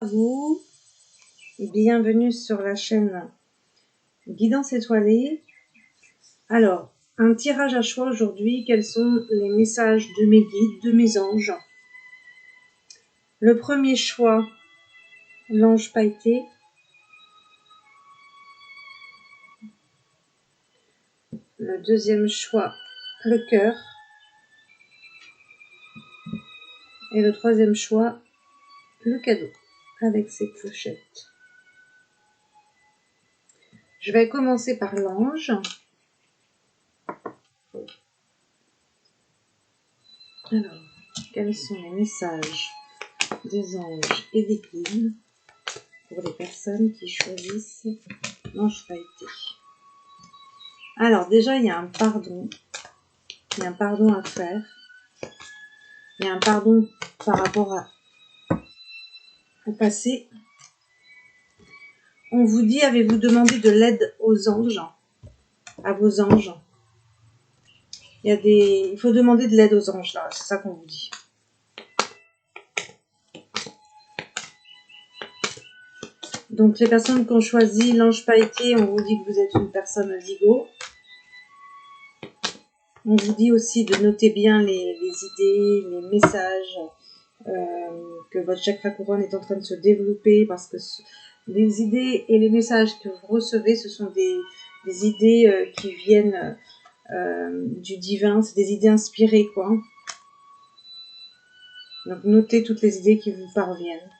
Vous, bienvenue sur la chaîne Guidance étoilée. Alors, un tirage à choix aujourd'hui. Quels sont les messages de mes guides, de mes anges? Le premier choix, l'ange pailleté. Le deuxième choix, le cœur. Et le troisième choix, le cadeau, avec ses clochettes. Je vais commencer par l'ange. Alors, quels sont les messages des anges et des guides pour les personnes qui choisissent l'ange pailleté? Alors déjà, il y a un pardon. Il y a un pardon à faire. Il y a un pardon par rapport au passé. On vous dit, avez-vous demandé de l'aide aux anges, à vos anges? Il faut demander de l'aide aux anges, là, c'est ça qu'on vous dit. Donc les personnes qui ont choisi l'ange pailleté, on vous dit que vous êtes une personne zigo. On vous dit aussi de noter bien les idées, les messages, que votre chakra couronne est en train de se développer, parce que les idées et les messages que vous recevez, ce sont des idées qui viennent du divin, c'est des idées inspirées, quoi. Donc notez toutes les idées qui vous parviennent.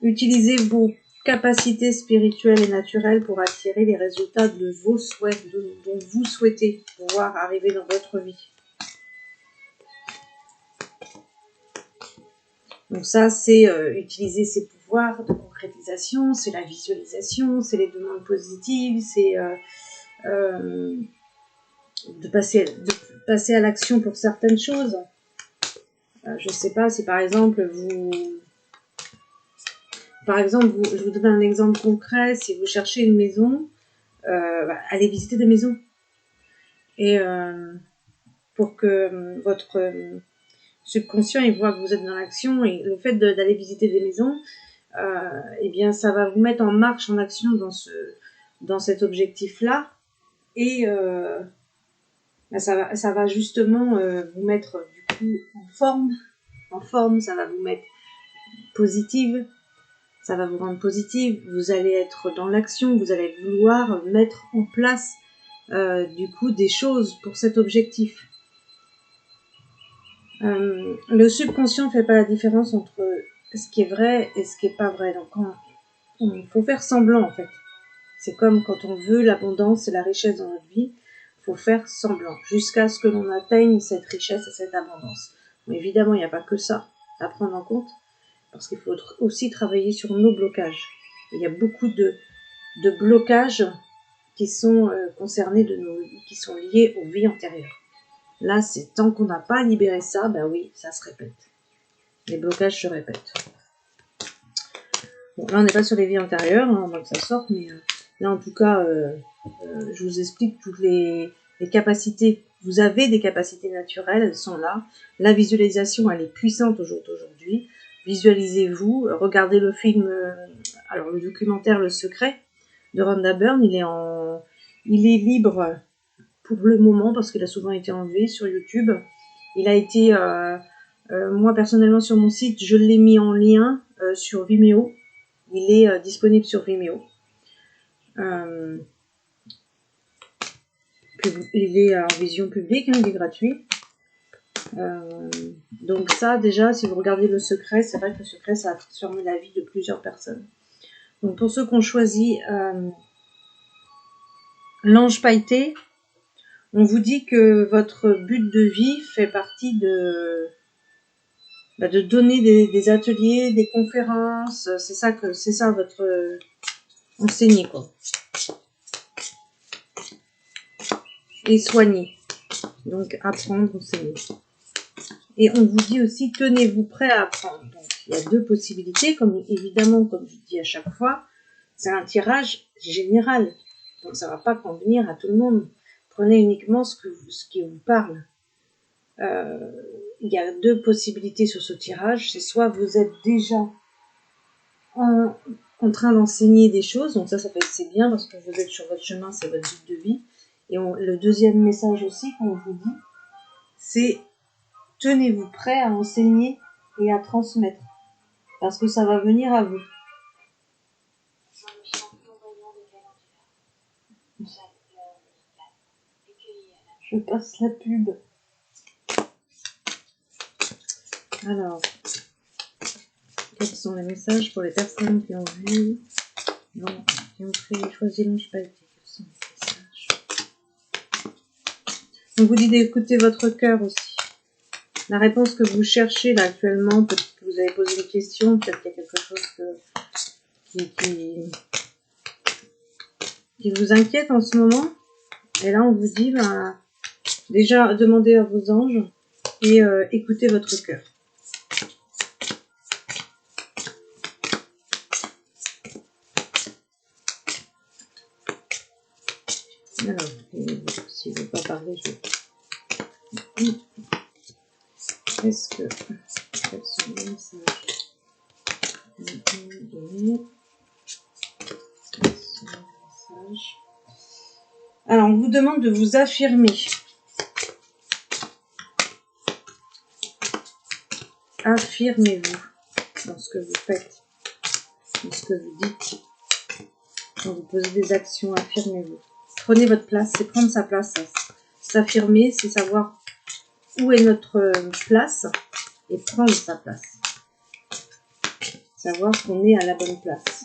Utilisez vos capacités spirituelles et naturelles pour attirer les résultats de vos souhaits, dont vous souhaitez pouvoir arriver dans votre vie. Donc ça, c'est utiliser ses pouvoirs de concrétisation, c'est la visualisation, c'est les demandes positives, c'est de passer à l'action pour certaines choses. Je ne sais pas si par exemple je vous donne un exemple concret. Si vous cherchez une maison, allez visiter des maisons. Et pour que votre subconscient il voit que vous êtes dans l'action, et le fait d'aller visiter des maisons, eh bien ça va vous mettre en marche, en action dans cet objectif-là. Et ça va justement vous mettre du coup en forme, ça va vous mettre positive, ça va vous rendre positive, vous allez être dans l'action, vous allez vouloir mettre en place du coup des choses pour cet objectif. Le subconscient fait pas la différence entre ce qui est vrai et ce qui est pas vrai. Donc il faut faire semblant en fait. C'est comme quand on veut l'abondance et la richesse dans notre vie, il faut faire semblant jusqu'à ce que l'on atteigne cette richesse et cette abondance. Mais évidemment, il n'y a pas que ça à prendre en compte, parce qu'il faut aussi travailler sur nos blocages. Il y a beaucoup de blocages qui sont concernés qui sont liés aux vies antérieures. Là, c'est tant qu'on n'a pas libéré ça, ben oui, ça se répète. Les blocages se répètent. Bon, là, on n'est pas sur les vies antérieures, on va que ça sorte, mais là, en tout cas, je vous explique toutes les capacités. Vous avez des capacités naturelles, elles sont là. La visualisation, elle est puissante au jour d'aujourd'hui. Visualisez-vous, regardez le film, alors le documentaire Le Secret de Rhonda Byrne, il est libre pour le moment, parce qu'il a souvent été enlevé sur YouTube. Il a été, moi personnellement sur mon site, je l'ai mis en lien sur Vimeo. Il est disponible sur Vimeo. Il est en vision publique, il est gratuit. Donc ça, déjà, si vous regardez Le Secret, c'est vrai que Le Secret, ça a transformé la vie de plusieurs personnes. Donc pour ceux qui ont choisi l'ange pailleté, on vous dit que votre but de vie fait partie de donner des ateliers, des conférences. C'est ça votre enseigner, quoi. Et soigner. Donc apprendre, enseigner. Et on vous dit aussi, tenez-vous prêt à apprendre. Donc il y a deux possibilités, évidemment, comme je dis à chaque fois, c'est un tirage général. Donc ça ne va pas convenir à tout le monde. Prenez uniquement ce qui vous parle. Il y a deux possibilités sur ce tirage. C'est soit vous êtes déjà en train d'enseigner des choses. Donc ça c'est bien parce que vous êtes sur votre chemin, c'est votre but de vie. Et le deuxième message aussi qu'on vous dit, c'est tenez-vous prêt à enseigner et à transmettre. Parce que ça va venir à vous. Je passe la pub. Alors, quels sont les messages pour les personnes qui ont vu, non, qui ont choisi l'ange pailleté? Quels sont les messages? On vous dit d'écouter votre cœur aussi. La réponse que vous cherchez là actuellement, peut-être que vous avez posé une question, peut-être qu'il y a quelque chose qui vous inquiète en ce moment. Et là, on vous dit, déjà, demandez à vos anges et écoutez votre cœur. Alors, s'il ne veut pas parler, je... Est-ce que... Quels sont les messages? Alors, on vous demande de vous affirmer. Affirmez-vous dans ce que vous faites, dans ce que vous dites. Quand vous posez des actions, affirmez-vous. Prenez votre place, c'est prendre sa place. S'affirmer, c'est savoir où est notre place et prendre sa place. Savoir qu'on est à la bonne place.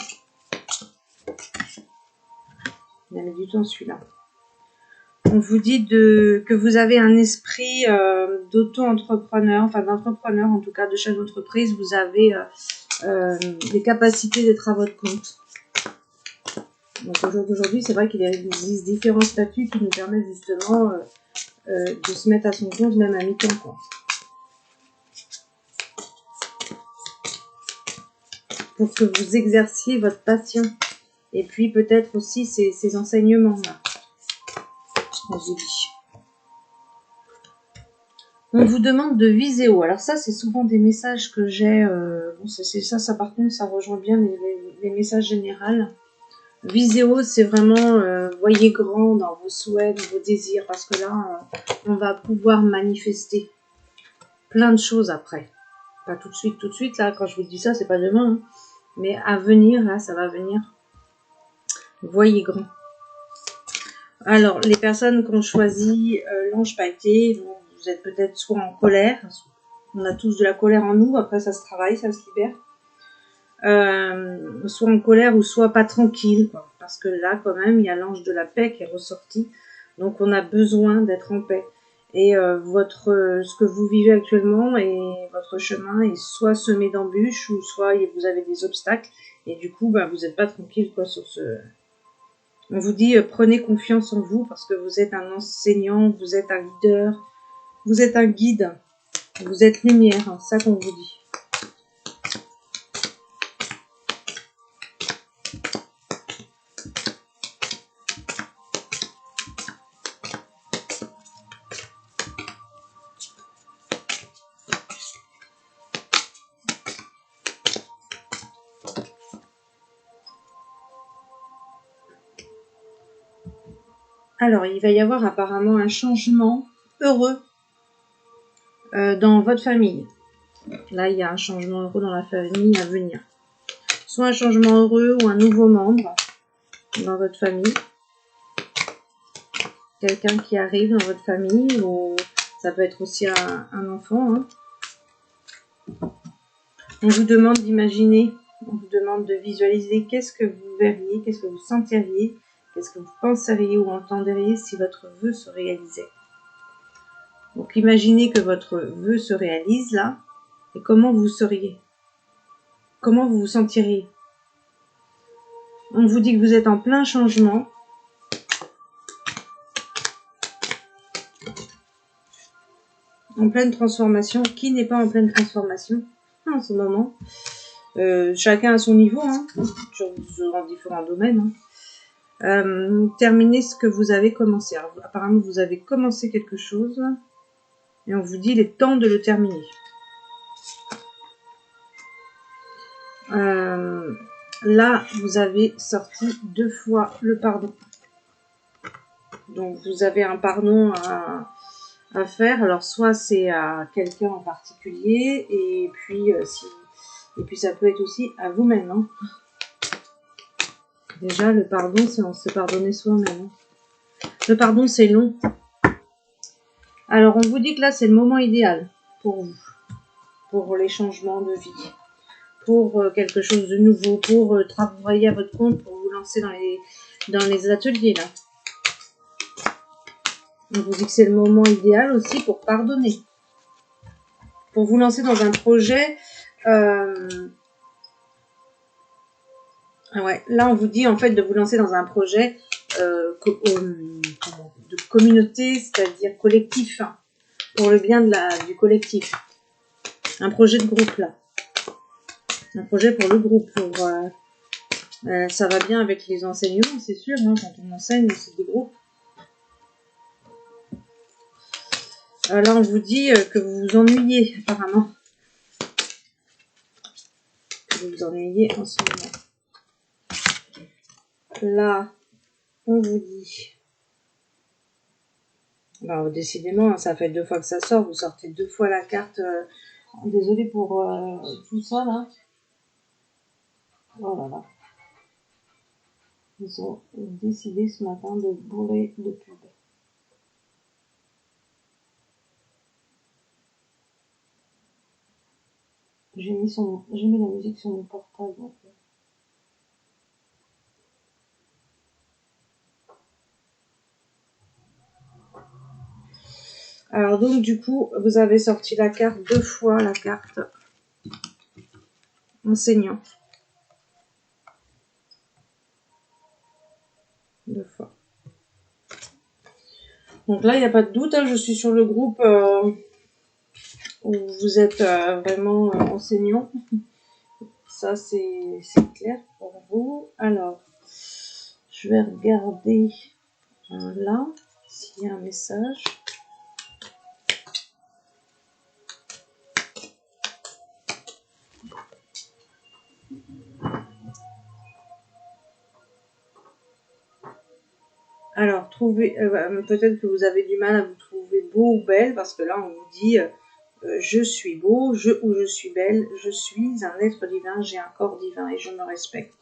Il y a du temps celui-là. On vous dit que vous avez un esprit d'auto-entrepreneur, enfin d'entrepreneur en tout cas, de chef d'entreprise. Vous avez les capacités d'être à votre compte. Donc aujourd'hui, c'est vrai qu'il existe différents statuts qui nous permettent justement de se mettre à son compte, même à mi-temps, quoi. Pour que vous exerciez votre passion. Et puis peut-être aussi ces enseignements-là. On vous dit. On vous demande de viser haut. Alors ça, c'est souvent des messages que j'ai. Bon, ça par contre, ça rejoint bien les messages généraux. Visez haut, c'est vraiment voyez grand dans vos souhaits, dans vos désirs, parce que là, on va pouvoir manifester plein de choses après. Pas tout de suite, là, quand je vous dis ça, c'est pas demain, hein, mais à venir, là, ça va venir. Voyez grand. Alors, les personnes qui ont choisi l'ange pailleté, vous êtes peut-être soit en colère, on a tous de la colère en nous, après ça se travaille, ça se libère. Soit en colère ou soit pas tranquille, quoi. Parce que là quand même il y a l'ange de la paix qui est ressorti, donc on a besoin d'être en paix et ce que vous vivez actuellement et votre chemin est soit semé d'embûches ou soit vous avez des obstacles et du coup vous n'êtes pas tranquille quoi sur ce. On vous dit prenez confiance en vous parce que vous êtes un enseignant, vous êtes un leader, vous êtes un guide, vous êtes lumière, hein, ça qu'on vous dit. Alors, il va y avoir apparemment un changement heureux dans votre famille. Là, il y a un changement heureux dans la famille à venir. Soit un changement heureux ou un nouveau membre dans votre famille. Quelqu'un qui arrive dans votre famille ou ça peut être aussi un enfant. Hein. On vous demande d'imaginer, on vous demande de visualiser qu'est-ce que vous verriez, qu'est-ce que vous sentiriez, qu'est-ce que vous penseriez ou entendriez si votre vœu se réalisait. Donc imaginez que votre vœu se réalise là, et comment vous seriez? Comment vous vous sentiriez? On vous dit que vous êtes en plein changement. En pleine transformation. Qui n'est pas en pleine transformation en ce moment? Chacun à son niveau, hein, dans différents domaines. Hein. Terminez ce que vous avez commencé. Alors, apparemment, vous avez commencé quelque chose. Et on vous dit, il est temps de le terminer. Là, vous avez sorti 2 fois le pardon. Donc, vous avez un pardon à faire. Alors, soit c'est à quelqu'un en particulier, et puis, ça peut être aussi à vous-même. Hein. Déjà, le pardon, c'est on se pardonner soi-même. Hein. Le pardon, c'est long. Alors, on vous dit que là, c'est le moment idéal pour vous, pour les changements de vie, pour quelque chose de nouveau, pour travailler à votre compte, pour vous lancer dans les ateliers, là. On vous dit que c'est le moment idéal aussi pour pardonner, pour vous lancer dans un projet. Ouais, là, on vous dit en fait de vous lancer dans un projet de communauté, c'est-à-dire collectif, hein, pour le bien du collectif. Un projet de groupe, là. Un projet pour le groupe. Ça va bien avec les enseignements, c'est sûr. Hein, quand on enseigne, c'est des groupes. Là, on vous dit que vous vous ennuyez, apparemment. Que vous vous ennuyez en ce moment. Là, on vous dit... Alors, décidément, ça fait 2 fois que ça sort. Vous sortez 2 fois la carte. Désolée pour tout ça, là. Oh là là. Ils ont décidé ce matin de bourrer de pub. J'ai mis la musique sur mon portable. Donc. Alors donc du coup, vous avez sorti la carte 2 fois, la carte enseignant. 2 fois. Donc là, il n'y a pas de doute, hein, je suis sur le groupe où vous êtes vraiment enseignant. Ça, c'est clair pour vous. Alors, je vais regarder là s'il y a un message. Alors, peut-être que vous avez du mal à vous trouver beau ou belle, parce que là, on vous dit je suis beau, je suis belle, je suis un être divin, j'ai un corps divin et je me respecte.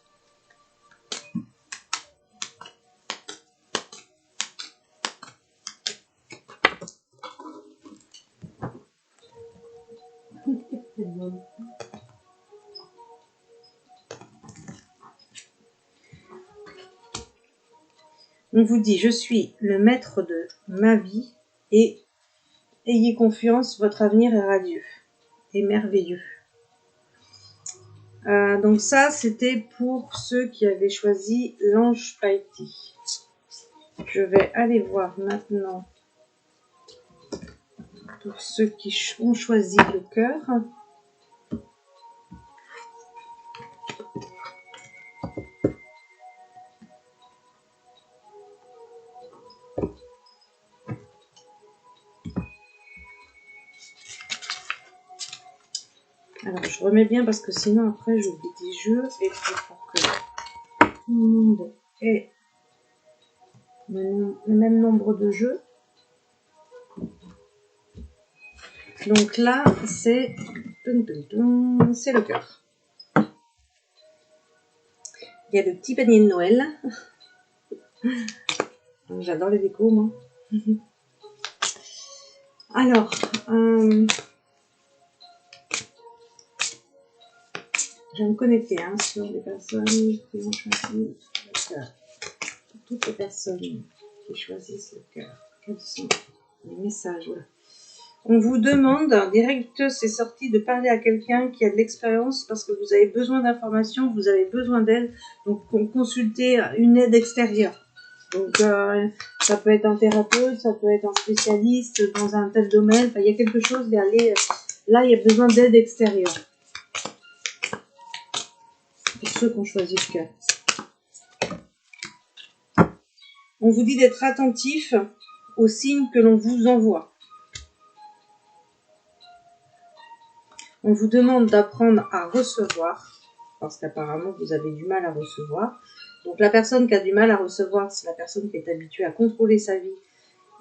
On vous dit, je suis le maître de ma vie et ayez confiance, votre avenir est radieux et merveilleux. Donc ça, c'était pour ceux qui avaient choisi l'ange pailleté. Je vais aller voir maintenant pour ceux qui ont choisi le cœur. Alors, je remets bien parce que sinon, après, j'oublie des jeux. Et puis, pour que tout le monde ait le même nombre de jeux. Donc là, c'est le cœur. Il y a le petit panier de Noël. J'adore les décos, moi. Alors, je vais me connecter sur les personnes qui ont choisi le cœur. Pour toutes les personnes qui choisissent le cœur, quels sont les messages? Voilà. On vous demande, direct, c'est sorti, de parler à quelqu'un qui a de l'expérience parce que vous avez besoin d'informations, vous avez besoin d'aide, donc consultez une aide extérieure. Donc ça peut être un thérapeute, ça peut être un spécialiste dans un tel domaine, enfin, il y a quelque chose, là il y a besoin d'aide extérieure. Pour ceux qui ont choisi le cœur. On vous dit d'être attentif aux signes que l'on vous envoie. On vous demande d'apprendre à recevoir parce qu'apparemment vous avez du mal à recevoir. Donc la personne qui a du mal à recevoir, c'est la personne qui est habituée à contrôler sa vie,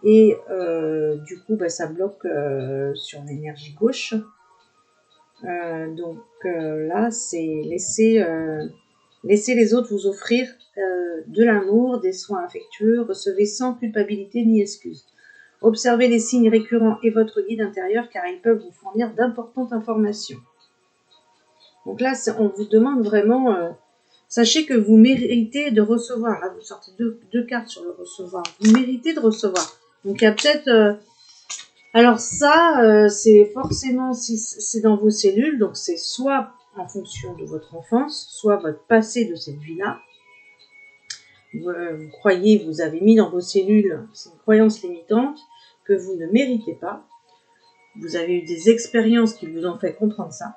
et du coup ça bloque sur l'énergie gauche. Donc là c'est laisser les autres vous offrir de l'amour, des soins affectueux, recevez sans culpabilité ni excuse. Observez les signes récurrents et votre guide intérieur, car ils peuvent vous fournir d'importantes informations. Donc là, on vous demande vraiment, sachez que vous méritez de recevoir. Là, vous sortez deux cartes sur le recevoir. Vous méritez de recevoir. Donc il y a peut-être... alors ça, c'est forcément, si c'est dans vos cellules, donc c'est soit en fonction de votre enfance, soit votre passé de cette vie-là. Vous croyez, vous avez mis dans vos cellules, c'est une croyance limitante, que vous ne méritez pas. Vous avez eu des expériences qui vous ont fait comprendre ça.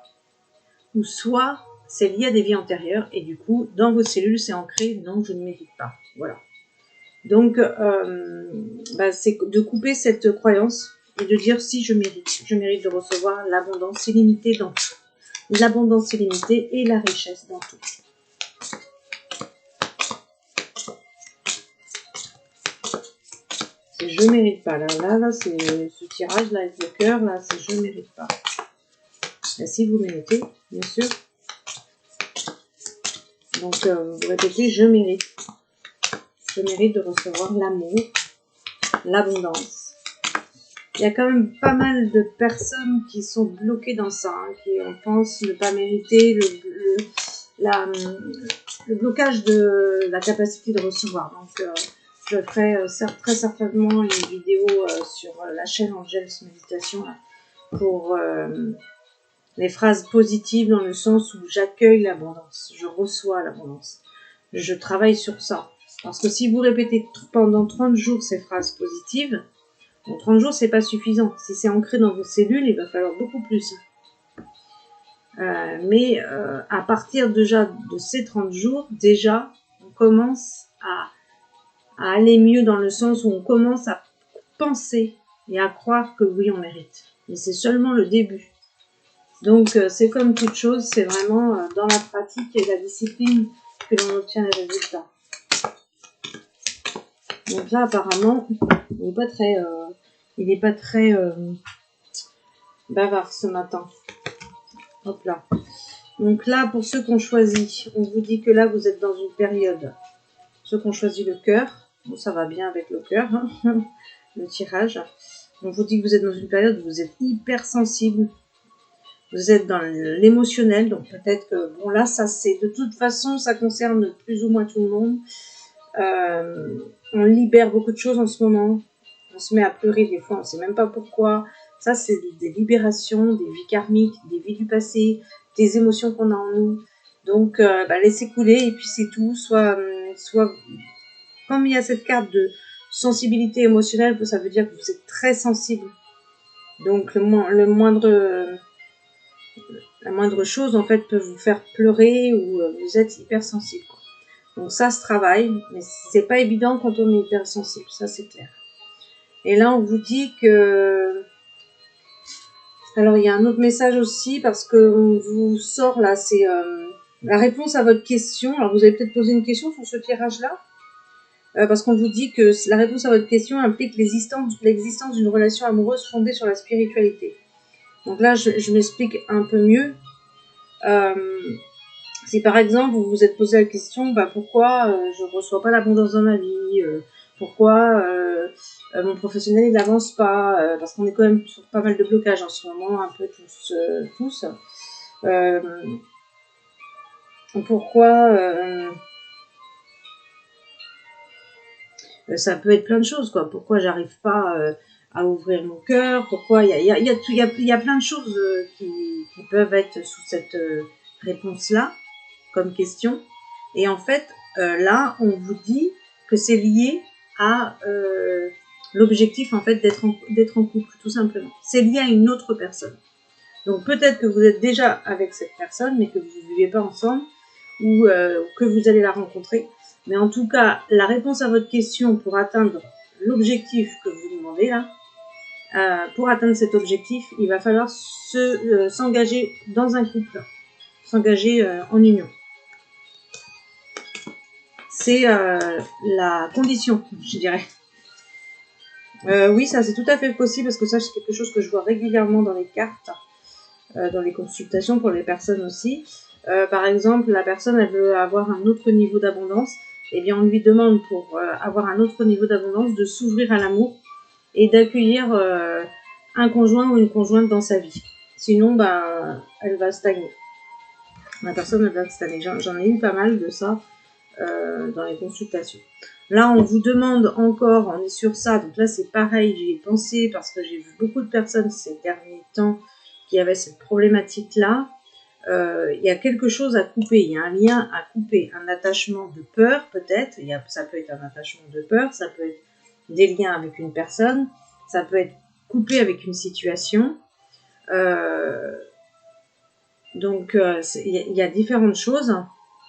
Ou soit c'est lié à des vies antérieures et du coup, dans vos cellules, c'est ancré, non, je ne mérite pas. Voilà. Donc, c'est de couper cette croyance et de dire si je mérite de recevoir l'abondance illimitée dans tout. L'abondance illimitée et la richesse dans tout. C'est je mérite pas. Là, c'est ce tirage là avec le cœur, là, c'est je mérite pas. Là, si vous méritez, bien sûr. Donc, vous répétez je mérite. Je mérite de recevoir l'amour, l'abondance. Il y a quand même pas mal de personnes qui sont bloquées dans ça, hein, qui pensent ne pas mériter le blocage de la capacité de recevoir. Donc, je ferai très certainement une vidéo sur la chaîne Angels Méditation là, pour les phrases positives dans le sens où j'accueille l'abondance, je reçois l'abondance. Je travaille sur ça. Parce que si vous répétez pendant 30 jours ces phrases positives, bon, 30 jours, c'est pas suffisant. Si c'est ancré dans vos cellules, il va falloir beaucoup plus. Mais à partir déjà de ces 30 jours, déjà, on commence à aller mieux dans le sens où on commence à penser et à croire que oui, on mérite. Mais c'est seulement le début. Donc, c'est comme toute chose, c'est vraiment dans la pratique et la discipline que l'on obtient les résultats. Donc là, apparemment, il n'est pas très bavard ce matin. Hop là. Donc là, pour ceux qui ont choisi, on vous dit que là, vous êtes dans une période. Ceux qui ont choisi le cœur, bon, ça va bien avec le cœur, hein, le tirage. On vous dit que vous êtes dans une période où vous êtes hyper sensible. Vous êtes dans l'émotionnel, donc peut-être que, bon là, ça c'est, de toute façon, ça concerne plus ou moins tout le monde. On libère beaucoup de choses en ce moment. On se met à pleurer des fois, on ne sait même pas pourquoi. Ça, c'est des libérations, des vies karmiques, des vies du passé, des émotions qu'on a en nous. Donc, laissez couler et puis c'est tout. Soit, comme il y a cette carte de sensibilité émotionnelle, ça veut dire que vous êtes très sensible. Donc, la moindre chose, en fait, peut vous faire pleurer ou vous êtes hypersensible. Donc ça se travaille, mais c'est pas évident quand on est hypersensible, ça c'est clair. Et là, on vous dit que... Alors, il y a un autre message aussi, parce qu'on vous sort là, c'est la réponse à votre question. Alors, vous avez peut-être posé une question sur ce tirage-là, parce qu'on vous dit que la réponse à votre question implique l'existence d'une relation amoureuse fondée sur la spiritualité. Donc là, je m'explique un peu mieux. Si par exemple, vous vous êtes posé la question, pourquoi je ne reçois pas l'abondance dans ma vie, pourquoi mon professionnel il n'avance pas, parce qu'on est quand même sur pas mal de blocages en ce moment, un peu tous. Pourquoi ça peut être plein de choses, quoi. Pourquoi j'arrive pas à ouvrir mon cœur, pourquoi il y a plein de choses qui peuvent être sous cette réponse-là comme question. Et en fait, là, on vous dit que c'est lié à l'objectif en fait d'être en couple, tout simplement. C'est lié à une autre personne. Donc peut-être que vous êtes déjà avec cette personne, mais que vous ne vivez pas ensemble, ou que vous allez la rencontrer. Mais en tout cas, la réponse à votre question pour atteindre l'objectif que vous demandez là, pour atteindre cet objectif, il va falloir s'engager dans un couple. s'engager en union. C'est la condition, je dirais. Oui, ça c'est tout à fait possible parce que ça c'est quelque chose que je vois régulièrement dans les cartes, dans les consultations pour les personnes aussi. Par exemple, la personne elle veut avoir un autre niveau d'abondance, et bien on lui demande pour avoir un autre niveau d'abondance de s'ouvrir à l'amour et d'accueillir un conjoint ou une conjointe dans sa vie. Sinon, ben, elle va stagner. La personne elle va stagner. J'en ai eu pas mal de ça dans les consultations. Là, on vous demande encore, on est sur ça, donc là c'est pareil, j'y ai pensé parce que j'ai vu beaucoup de personnes ces derniers temps qui avaient cette problématique-là. Il y a quelque chose à couper, il y a un lien à couper, un attachement de peur peut-être, ça peut être un attachement de peur, ça peut être des liens avec une personne, ça peut être coupé avec une situation. Donc il y a différentes choses,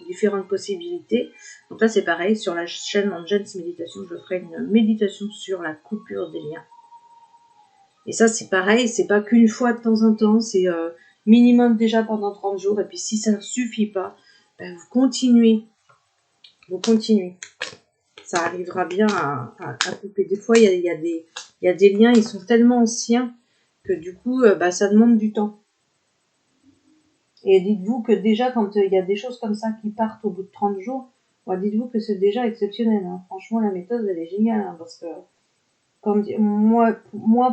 différentes possibilités. Donc là c'est pareil, sur la chaîne Angels Méditation, je ferai une méditation sur la coupure des liens. Et ça c'est pareil, c'est pas qu'une fois de temps en temps, c'est minimum déjà pendant 30 jours, et puis si ça ne suffit pas, ben vous continuez. Ça arrivera bien à couper. Des fois il y a des liens, ils sont tellement anciens que du coup bah, ça demande du temps. Et dites-vous que déjà, quand il y a des choses comme ça qui partent au bout de 30 jours, dites-vous que c'est déjà exceptionnel. Hein. Franchement, la méthode, elle est géniale. Hein, parce que, comme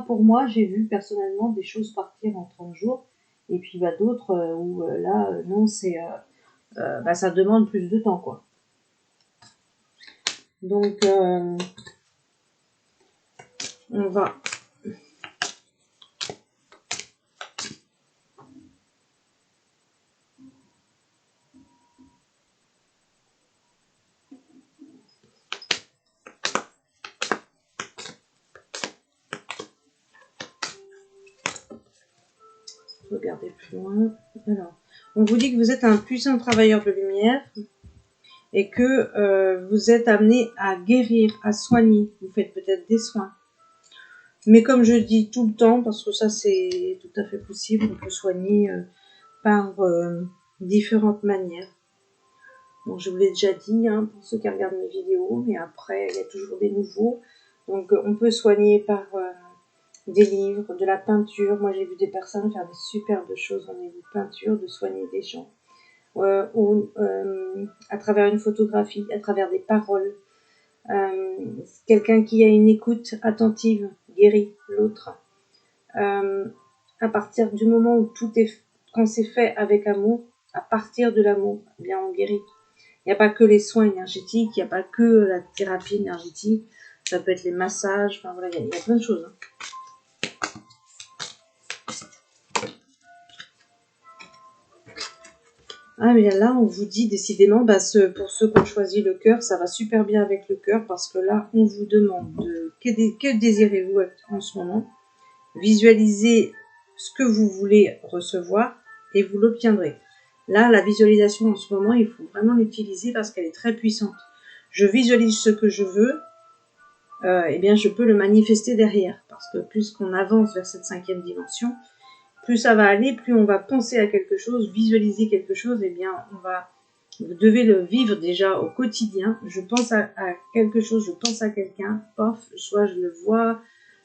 pour moi, j'ai vu personnellement des choses partir en 30 jours. Et puis, bah, d'autres où là, non, c'est, bah, ça demande plus de temps, quoi. Donc, on va... Regardez plus loin. Alors, on vous dit que vous êtes un puissant travailleur de lumière et que vous êtes amené à guérir, à soigner. Vous faites peut-être des soins. Mais comme je dis tout le temps, parce que ça c'est tout à fait possible, on peut soigner par différentes manières. Bon, je vous l'ai déjà dit, hein, pour ceux qui regardent mes vidéos, mais après il y a toujours des nouveaux. Donc on peut soigner par des livres, de la peinture. Moi j'ai vu des personnes faire des superbes choses au niveau de peinture, de soigner des gens. Ou à travers une photographie, à travers des paroles. Quelqu'un qui a une écoute attentive guérit l'autre. À partir du moment où quand c'est fait avec amour, à partir de l'amour, eh bien on guérit. Il n'y a pas que les soins énergétiques, il n'y a pas que la thérapie énergétique, ça peut être les massages, enfin voilà, il y a plein de choses. Hein. Ah mais là on vous dit décidément, bah, pour ceux qui ont choisi le cœur, ça va super bien avec le cœur parce que là on vous demande que désirez-vous en ce moment. Visualisez ce que vous voulez recevoir et vous l'obtiendrez. Là, la visualisation en ce moment, il faut vraiment l'utiliser parce qu'elle est très puissante. Je visualise ce que je veux, eh bien je peux le manifester derrière. Parce que plus qu'on avance vers cette 5e dimension, plus ça va aller, plus on va penser à quelque chose, visualiser quelque chose, eh bien vous devez le vivre déjà au quotidien. Je pense à quelque chose, je pense à quelqu'un, pof, soit je le vois,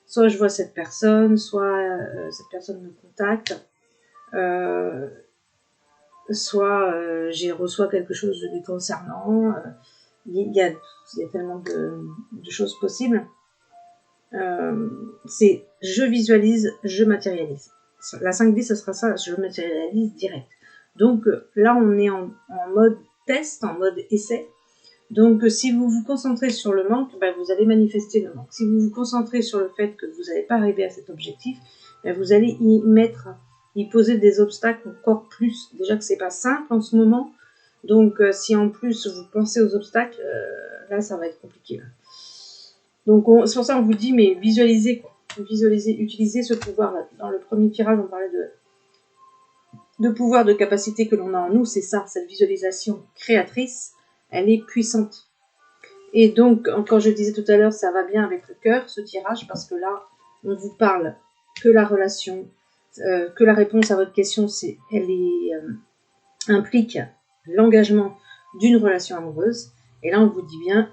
soit je vois cette personne, soit cette personne me contacte, soit j'ai reçois quelque chose lui concernant. Il y a tellement de choses possibles. C'est je visualise, je matérialise. La 5D, ce sera ça, je matérialise direct. Donc là, on est en mode test, en mode essai. Donc si vous vous concentrez sur le manque, ben, vous allez manifester le manque. Si vous vous concentrez sur le fait que vous n'allez pas arriver à cet objectif, ben, vous allez y poser des obstacles encore plus. Déjà que c'est pas simple en ce moment. Donc si en plus vous pensez aux obstacles, là ça va être compliqué. Là. Donc c'est pour ça qu'on vous dit, mais visualisez, quoi. Visualisez, utilisez ce pouvoir-là. Dans le premier tirage, on parlait de pouvoir, de capacité que l'on a en nous, c'est ça, cette visualisation créatrice, elle est puissante. Et donc, quand je disais tout à l'heure, ça va bien avec le cœur, ce tirage, parce que là, on vous parle que la relation, que la réponse à votre question, implique l'engagement d'une relation amoureuse. Et là, on vous dit bien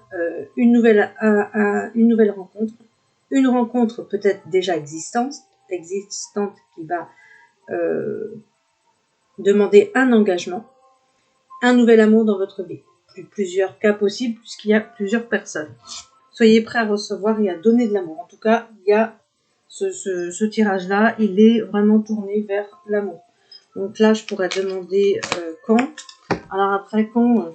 une nouvelle rencontre. Une rencontre peut-être déjà existante qui va demander un engagement, un nouvel amour dans votre vie. Plusieurs cas possibles puisqu'il y a plusieurs personnes. Soyez prêts à recevoir et à donner de l'amour. En tout cas, il y a ce tirage-là, il est vraiment tourné vers l'amour. Donc là, je pourrais demander quand. Alors après, quand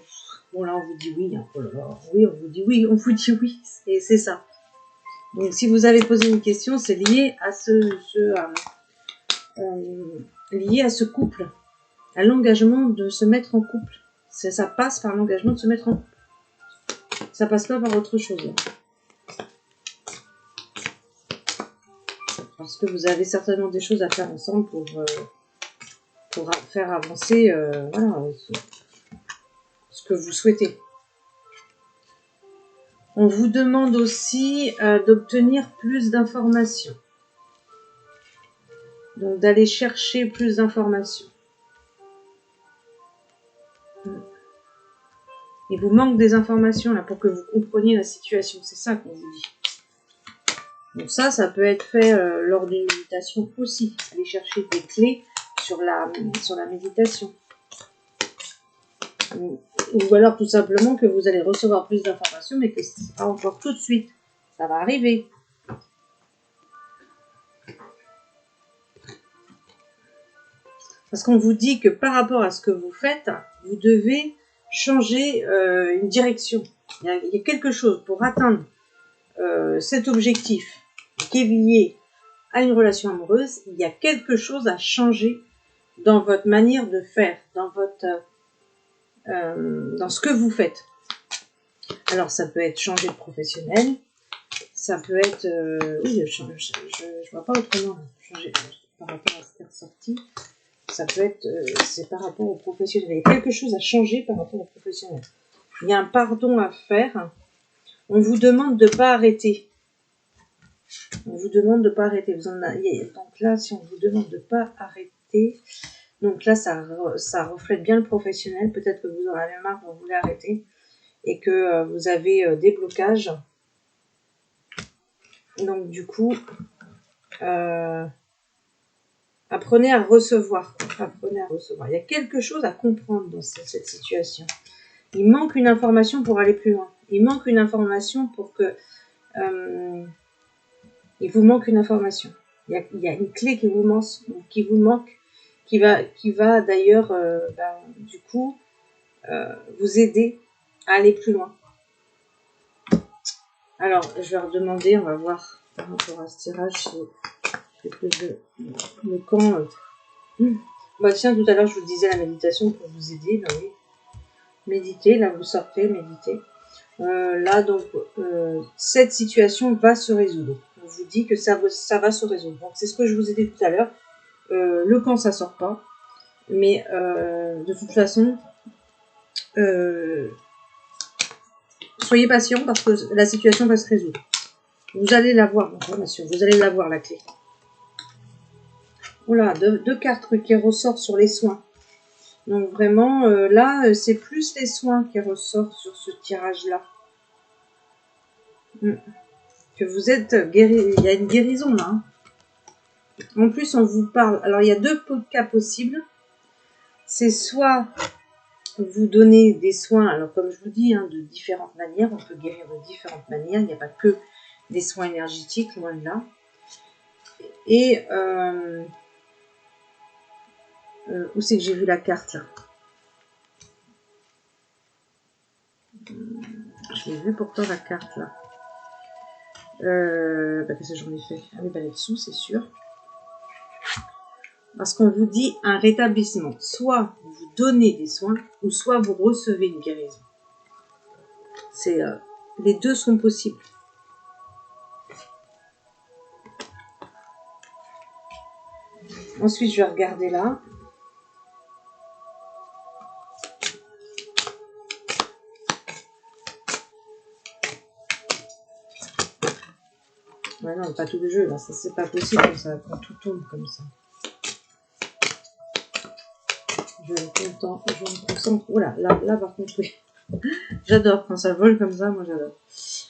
bon là, on vous dit oui. Hein, oh là là, oui, on vous dit oui. On vous dit oui. Et c'est ça. Donc si vous avez posé une question, c'est lié à lié à ce couple, à l'engagement de se mettre en couple. Ça passe par l'engagement de se mettre en couple. Ça passe pas par autre chose. Parce que vous avez certainement des choses à faire ensemble pour faire avancer voilà, ce que vous souhaitez. On vous demande aussi d'obtenir plus d'informations. Donc d'aller chercher plus d'informations. Il vous manque des informations là pour que vous compreniez la situation. C'est ça qu'on vous dit. Donc ça peut être fait lors d'une méditation aussi. Aller chercher des clés sur la méditation. Ou alors tout simplement que vous allez recevoir plus d'informations, mais que ce sera encore tout de suite. Ça va arriver. Parce qu'on vous dit que par rapport à ce que vous faites, vous devez changer une direction. Il y a quelque chose pour atteindre cet objectif qui est lié à une relation amoureuse. Il y a quelque chose à changer dans votre manière de faire, dans ce que vous faites. Alors ça peut être changer de professionnel, ça peut être oui, je vois pas autrement changer par rapport à ce qui est ressorti. Ça peut être c'est par rapport au professionnel. Il y a quelque chose à changer par rapport au professionnel. Il y a un pardon à faire. On vous demande de pas arrêter. On vous demande de pas arrêter. Donc là, si on vous demande de pas arrêter, donc là, ça reflète bien le professionnel. Peut-être que vous en avez marre, vous voulez arrêter et que vous avez des blocages. Donc du coup, apprenez à recevoir. Apprenez à recevoir. Il y a quelque chose à comprendre dans cette situation. Il manque une information pour aller plus loin. Il manque une information pour que... il vous manque une information. Il y a une clé qui vous manque, qui va d'ailleurs, du coup, vous aider à aller plus loin. Alors, je vais redemander, on va voir par rapport à ce tirage, le camp. Bah tiens, tout à l'heure, je vous disais la méditation pour vous aider. Bah oui. Méditez, là vous sortez, méditez. Là, donc, cette situation va se résoudre. On vous dit que ça va se résoudre. Donc, c'est ce que je vous ai dit tout à l'heure. Le camp, ça sort pas. Mais de toute façon, soyez patient parce que la situation va se résoudre. Vous allez la voir, bien sûr. Vous allez la voir, la clé. Voilà, deux cartes qui ressortent sur les soins. Donc vraiment, là, c'est plus les soins qui ressortent sur ce tirage-là. Que vous êtes guéri. Il y a une guérison là. Hein. En plus, on vous parle. Alors, il y a deux cas possibles. C'est soit vous donnez des soins, alors comme je vous dis, hein, de différentes manières. On peut guérir de différentes manières. Il n'y a pas que des soins énergétiques, loin de là. Et où c'est que j'ai vu la carte là? Je l'ai vu pourtant la carte là. Qu'est-ce que j'en ai fait? Ah oui, elle est dessous, c'est sûr. Parce qu'on vous dit un rétablissement. Soit vous donnez des soins, ou soit vous recevez une guérison. Les deux sont possibles. Ensuite, je vais regarder là. Ouais, non, pas tout le jeu, là. Ça, c'est pas possible, ça, quand tout tombe comme ça. Je me concentre. Oula, là par contre, oui. J'adore quand ça vole comme ça, moi j'adore.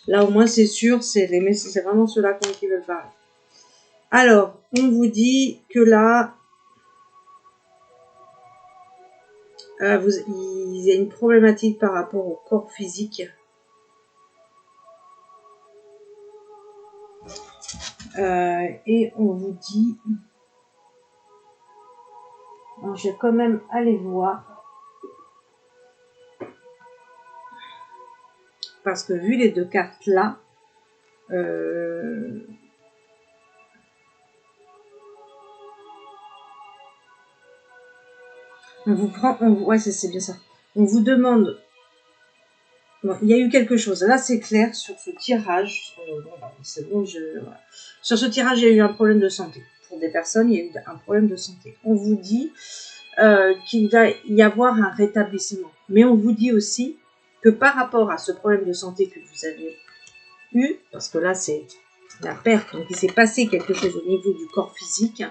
Là au moins c'est sûr, c'est vraiment ceux-là qui veulent parler. Alors, on vous dit que là, il y a une problématique par rapport au corps physique. Et on vous dit... Alors, je vais quand même aller voir. Parce que vu les deux cartes là, on vous prend, ouais c'est bien ça. On vous demande, bon, il y a eu quelque chose. Là c'est clair sur ce tirage. C'est bon, voilà. Sur ce tirage il y a eu un problème de santé. Pour des personnes, il y a eu un problème de santé. On vous dit qu'il va y avoir un rétablissement. Mais on vous dit aussi que par rapport à ce problème de santé que vous avez eu, parce que là c'est la perte, donc il s'est passé quelque chose au niveau du corps physique,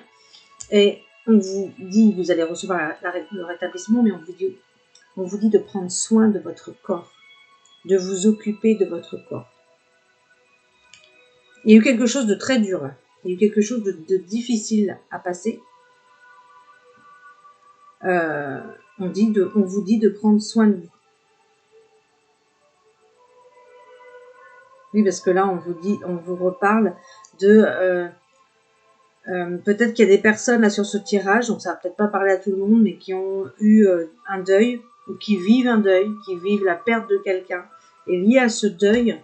et on vous dit, vous allez recevoir le rétablissement, mais on vous dit de prendre soin de votre corps, de vous occuper de votre corps. Il y a eu quelque chose de très dur, hein. Il y a eu quelque chose de difficile à passer. On vous dit de prendre soin de vous. Oui, parce que là, on vous reparle de... peut-être qu'il y a des personnes là sur ce tirage, donc ça va peut-être pas parler à tout le monde, mais qui ont eu un deuil, ou qui vivent un deuil, qui vivent la perte de quelqu'un. Et lié à ce deuil,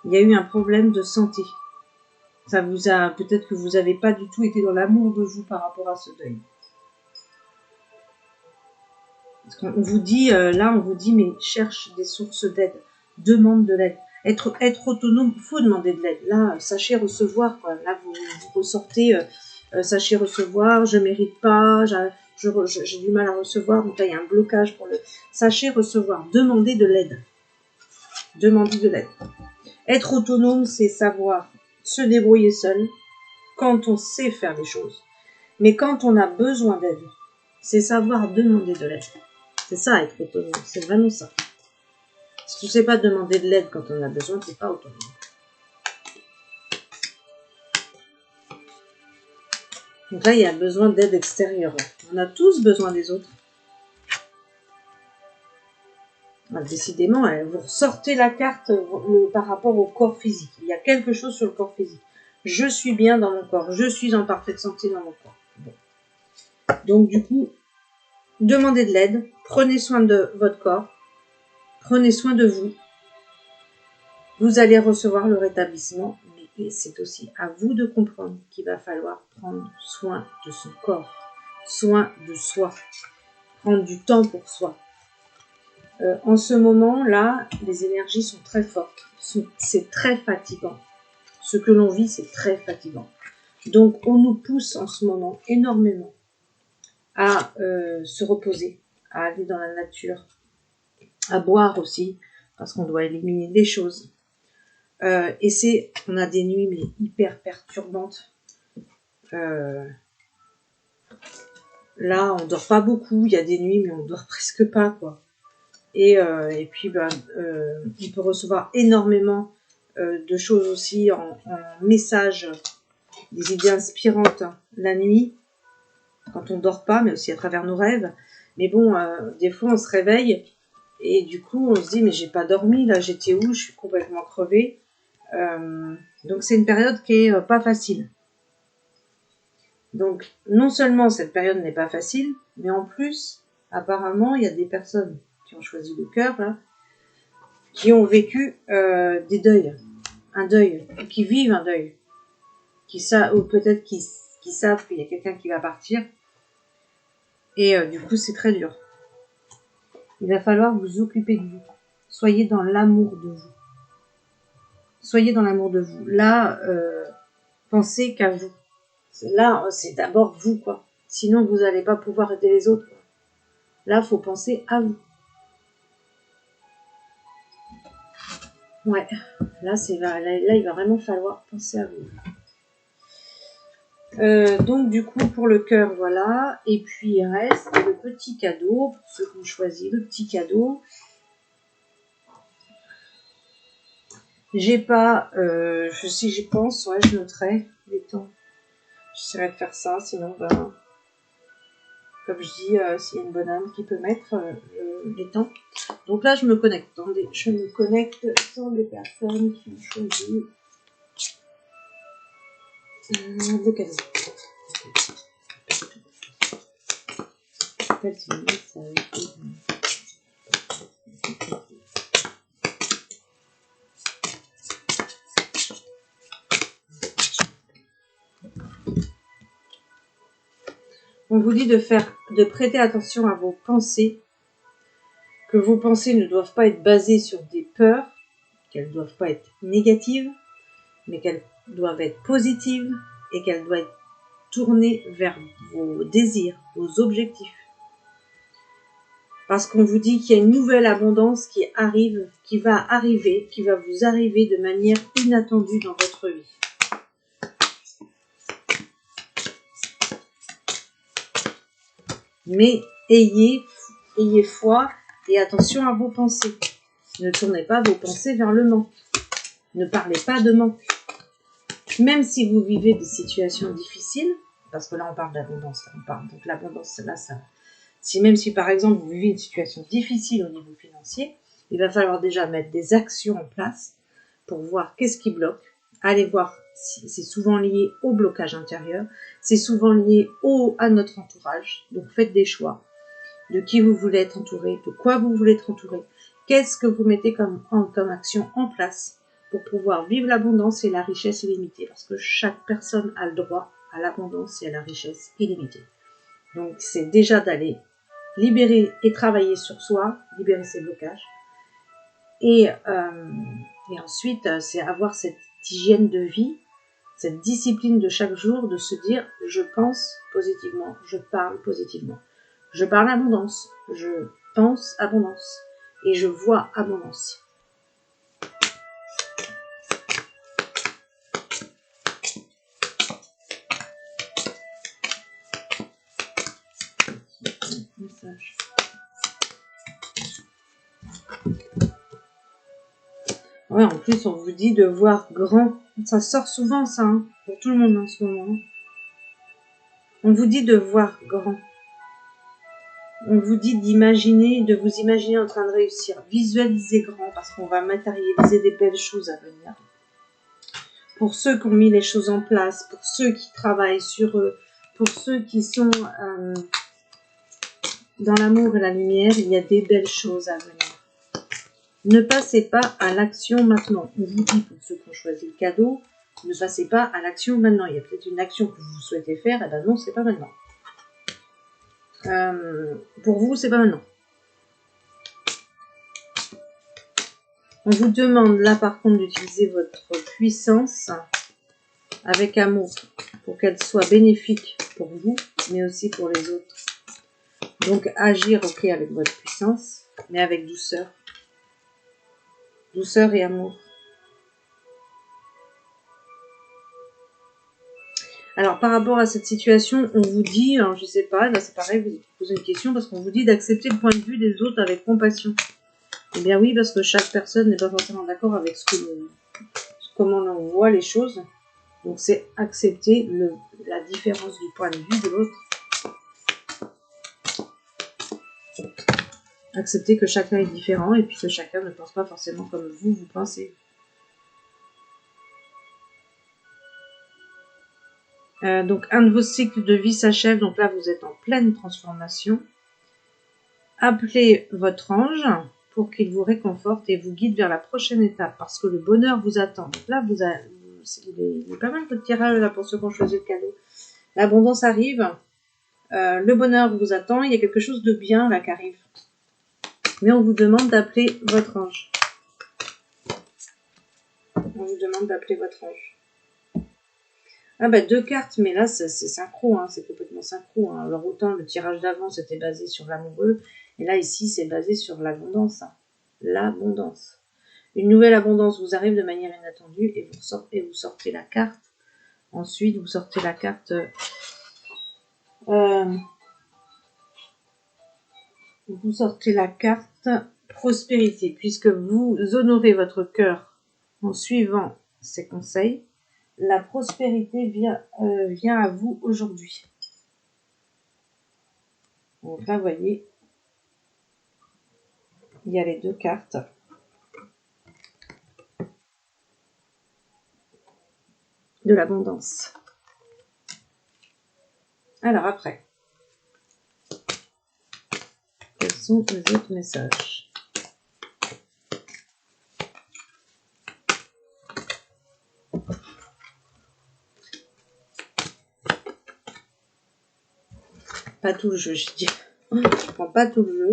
il y a eu un problème de santé. Ça vous a, peut-être que vous n'avez pas du tout été dans l'amour de vous par rapport à ce deuil. Parce qu'on vous dit, là, on vous dit, mais cherche des sources d'aide, demande de l'aide. Être autonome, il faut demander de l'aide. Là, sachez recevoir, quoi. Là, vous ressortez, sachez recevoir, je mérite pas, j'ai du mal à recevoir, donc là, il y a un blocage pour le... Sachez recevoir, demandez de l'aide. Demandez de l'aide. Être autonome, c'est savoir se débrouiller seul quand on sait faire des choses. Mais quand on a besoin d'aide, c'est savoir demander de l'aide. C'est ça, être autonome. C'est vraiment ça. Si tu ne sais pas demander de l'aide quand on a besoin, tu n'es pas autonome. Donc là, il y a besoin d'aide extérieure. On a tous besoin des autres. Alors, décidément, vous ressortez la carte par rapport au corps physique. Il y a quelque chose sur le corps physique. Je suis bien dans mon corps. Je suis en parfaite santé dans mon corps. Bon. Donc du coup, demandez de l'aide. Prenez soin de votre corps. Prenez soin de vous. Vous allez recevoir le rétablissement. Mais c'est aussi à vous de comprendre qu'il va falloir prendre soin de son corps. Soin de soi. Prendre du temps pour soi. En ce moment-là, les énergies sont très fortes. C'est très fatigant. Ce que l'on vit, c'est très fatigant. Donc, on nous pousse en ce moment énormément à se reposer, à aller dans la nature, à boire aussi, parce qu'on doit éliminer des choses. Et on a des nuits mais hyper perturbantes. Là, on dort pas beaucoup. Il y a des nuits, mais on dort presque pas, quoi. Et puis, on peut recevoir énormément de choses aussi en messages, des idées inspirantes la nuit, quand on dort pas, mais aussi à travers nos rêves. Mais bon, des fois, on se réveille et du coup, on se dit, mais j'ai pas dormi, là, j'étais où? Je suis complètement crevée. Donc, c'est une période qui est pas facile. Donc, non seulement cette période n'est pas facile, mais en plus, apparemment, il y a des personnes qui ont choisi le cœur, là, qui ont vécu des deuils, un deuil, ou qui vivent un deuil, ou peut-être qui savent qu'il y a quelqu'un qui va partir, et du coup c'est très dur. Il va falloir vous occuper de vous, soyez dans l'amour de vous, soyez dans l'amour de vous. Là, pensez qu'à vous. Là, c'est d'abord vous, quoi. Sinon, vous n'allez pas pouvoir aider les autres, quoi. Là, faut penser à vous. Ouais, là, il va vraiment falloir penser à vous. Donc du coup pour le cœur, voilà. Et puis il reste le petit cadeau, pour ceux qui ont choisi le petit cadeau. J'ai pas, si j'y pense, ouais, je noterai les temps. J'essaierai de faire ça, sinon, ben, comme je dis, s'il y a une bonne âme qui peut mettre les temps. Donc là, je me connecte. Attendez, je me connecte sur les personnes qui ont choisi le cadeau. On vous dit de prêter attention à vos pensées, que vos pensées ne doivent pas être basées sur des peurs, qu'elles ne doivent pas être négatives, mais qu'elles doivent être positives et qu'elles doivent être tournées vers vos désirs, vos objectifs. Parce qu'on vous dit qu'il y a une nouvelle abondance qui arrive, qui va vous arriver de manière inattendue dans votre vie. Mais ayez foi et attention à vos pensées. Ne tournez pas vos pensées vers le manque. Ne parlez pas de manque. Même si vous vivez des situations difficiles, parce que là on parle d'abondance, là on parle donc l'abondance, là ça. Même si par exemple vous vivez une situation difficile au niveau financier, il va falloir déjà mettre des actions en place pour voir qu'est-ce qui bloque. Allez voir, c'est souvent lié au blocage intérieur, c'est souvent lié à notre entourage. Donc faites des choix de qui vous voulez être entouré, de quoi vous voulez être entouré, qu'est-ce que vous mettez comme action en place pour pouvoir vivre l'abondance et la richesse illimitée, parce que chaque personne a le droit à l'abondance et à la richesse illimitée. Donc c'est déjà d'aller libérer et travailler sur soi, libérer ses blocages, et ensuite c'est avoir cette hygiène de vie, cette discipline de chaque jour, de se dire je pense positivement, je parle positivement, je parle abondance, je pense abondance et je vois abondance. Message. Ouais, en plus on vous dit de voir grand. Ça sort souvent ça, hein, pour tout le monde en ce moment. On vous dit de voir grand. On vous dit de vous imaginer en train de réussir. Visualisez grand parce qu'on va matérialiser des belles choses à venir. Pour ceux qui ont mis les choses en place, pour ceux qui travaillent sur eux, pour ceux qui sont dans l'amour et la lumière, il y a des belles choses à venir. Ne passez pas à l'action maintenant. On vous dit, pour ceux qui ont choisi le cadeau, ne passez pas à l'action maintenant. Il y a peut-être une action que vous souhaitez faire, et ben non, c'est pas maintenant. Pour vous, c'est pas maintenant. On vous demande là par contre d'utiliser votre puissance avec amour pour qu'elle soit bénéfique pour vous, mais aussi pour les autres. Donc agir ok avec votre puissance, mais avec douceur. Douceur et amour. Alors par rapport à cette situation, on vous dit, alors je sais pas, là c'est pareil, vous posez une question parce qu'on vous dit d'accepter le point de vue des autres avec compassion. Eh bien oui, parce que chaque personne n'est pas forcément d'accord avec comment on voit les choses. Donc c'est accepter la différence du point de vue de l'autre. Accepter que chacun est différent et puis que chacun ne pense pas forcément comme vous pensez. Donc un de vos cycles de vie s'achève, donc là vous êtes en pleine transformation. Appelez votre ange pour qu'il vous réconforte et vous guide vers la prochaine étape parce que le bonheur vous attend. Donc là il y a pas mal de tirages là pour ceux qui ont choisi le cadeau. L'abondance arrive, le bonheur vous attend, il y a quelque chose de bien là qui arrive. Mais on vous demande d'appeler votre ange. On vous demande d'appeler votre ange. Ah bah 2 cartes, mais là c'est synchro, hein, c'est complètement synchro. Hein. Alors autant le tirage d'avant c'était basé sur l'amoureux, et là ici c'est basé sur l'abondance. Hein. L'abondance. Une nouvelle abondance vous arrive de manière inattendue et vous sortez la carte Ensuite, vous sortez la carte prospérité, puisque vous honorez votre cœur en suivant ces conseils. La prospérité vient à vous aujourd'hui. Donc là, vous voyez, il y a les deux cartes. De l'abondance. Alors après, quels sont les autres messages? Pas tout le jeu, je dis. Je prends pas tout le jeu.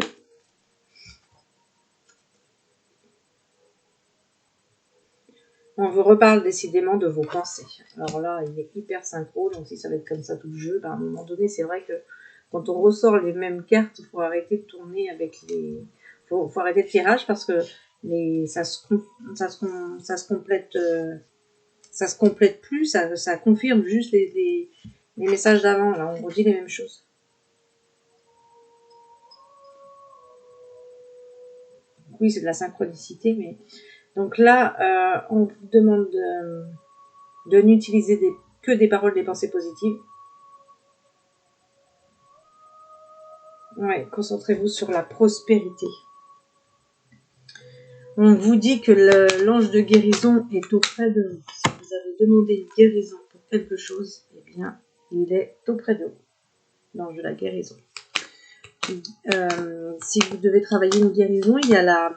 On vous reparle décidément de vos pensées. Alors là, il est hyper synchro, donc si ça va être comme ça tout le jeu, ben à un moment donné, c'est vrai que quand on ressort les mêmes cartes, il faut arrêter de tourner avec les... faut arrêter le tirage parce que ça se complète... ça se complète plus, ça confirme juste les messages d'avant. Là, on redit les mêmes choses. Oui, c'est de la synchronicité, mais... Donc là, on vous demande de n'utiliser que des paroles, des pensées positives. Ouais, concentrez-vous sur la prospérité. On vous dit que l'ange de guérison est auprès de vous. Si vous avez demandé une guérison pour quelque chose, eh bien, il est auprès de vous. L'ange de la guérison. Si vous devez travailler une guérison, il y a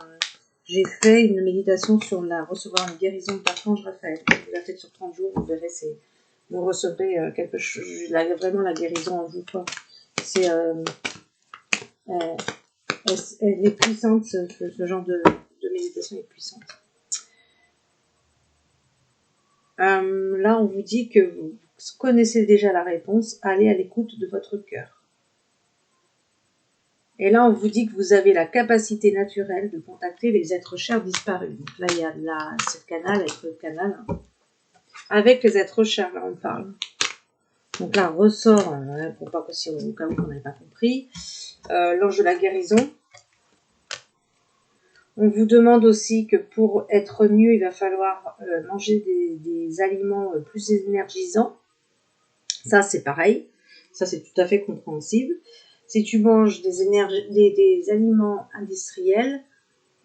j'ai fait une méditation sur recevoir une guérison de l'archange Raphaël. Vous la faites sur 30 jours, vous verrez, vous recevrez quelque chose, vraiment la guérison en vous. C'est elle est puissante, ce genre de méditation est puissante. Là, on vous dit que vous connaissez déjà la réponse, allez à l'écoute de votre cœur. Et là, on vous dit que vous avez la capacité naturelle de contacter les êtres chers disparus. Donc là, il y a ce canal, avec le canal. Avec les êtres chers, là, on parle. Donc là, ressort, pour pas que si au cas où on n'avait pas compris, l'ange de la guérison. On vous demande aussi que pour être mieux, il va falloir manger des aliments plus énergisants. Ça, c'est pareil. Ça, c'est tout à fait compréhensible. Si tu manges des aliments industriels,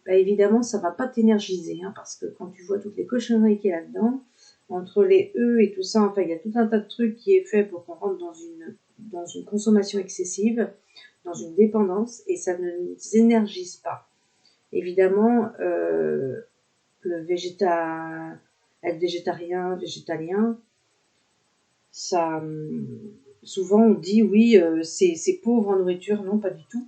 bah, évidemment, ça ne va pas t'énergiser. Hein, parce que quand tu vois toutes les cochonneries qu'il y a là-dedans, entre les œufs et tout ça, enfin, il y a tout un tas de trucs qui est fait pour qu'on rentre dans une consommation excessive, dans une dépendance, et ça ne nous énergise pas. Évidemment, être végétarien, végétalien, ça, souvent on dit oui, c'est pauvre en nourriture. Non, pas du tout.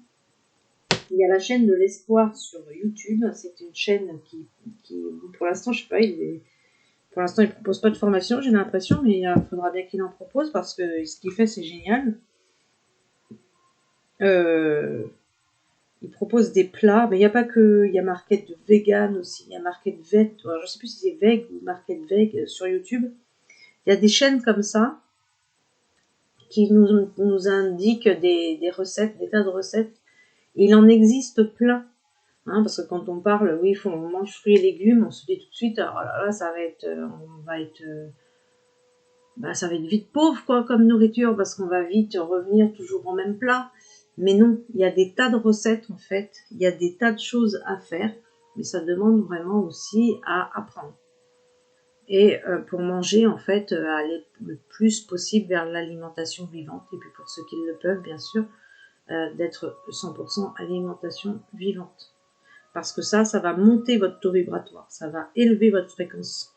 Il y a la chaîne de l'espoir sur YouTube. C'est une chaîne qui pour l'instant, je sais pas, pour l'instant, il propose pas de formation, j'ai l'impression, mais il faudra bien qu'il en propose parce que ce qu'il fait, c'est génial. Il propose des plats, mais il n'y a pas que, il y a marqué de vegan aussi, il y a marqué de veg, je ne sais plus si c'est veg ou marqué de veg sur YouTube. Il y a des chaînes comme ça qui nous indiquent des recettes, des tas de recettes. Et il en existe plein. Hein, parce que quand on parle, oui, on mange fruits et légumes, on se dit tout de suite, oh là là, ça va être vite pauvre, quoi, comme nourriture, parce qu'on va vite revenir toujours au même plat. Mais non, il y a des tas de recettes, en fait. Il y a des tas de choses à faire, mais ça demande vraiment aussi à apprendre. Et pour manger, en fait, aller le plus possible vers l'alimentation vivante. Et puis pour ceux qui le peuvent, bien sûr, d'être 100% alimentation vivante. Parce que ça va monter votre taux vibratoire. Ça va élever votre fréquence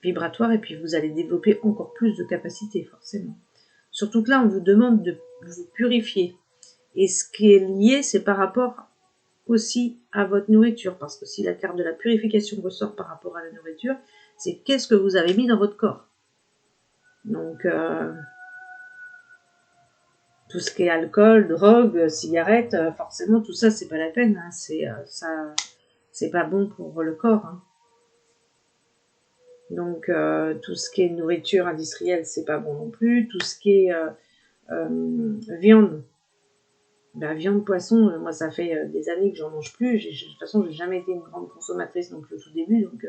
vibratoire et puis vous allez développer encore plus de capacités, forcément. Surtout que là, on vous demande de vous purifier. Et ce qui est lié, c'est par rapport aussi à votre nourriture. Parce que si la carte de la purification ressort par rapport à la nourriture, c'est qu'est-ce que vous avez mis dans votre corps. Donc, tout ce qui est alcool, drogue, cigarette, forcément, tout ça, c'est pas la peine. Hein. C'est pas bon pour le corps. Hein. Donc, tout ce qui est nourriture industrielle, c'est pas bon non plus. Tout ce qui est viande, viande, poisson, moi, ça fait des années que j'en mange plus. De toute façon, j'ai jamais été une grande consommatrice donc le tout début. Donc,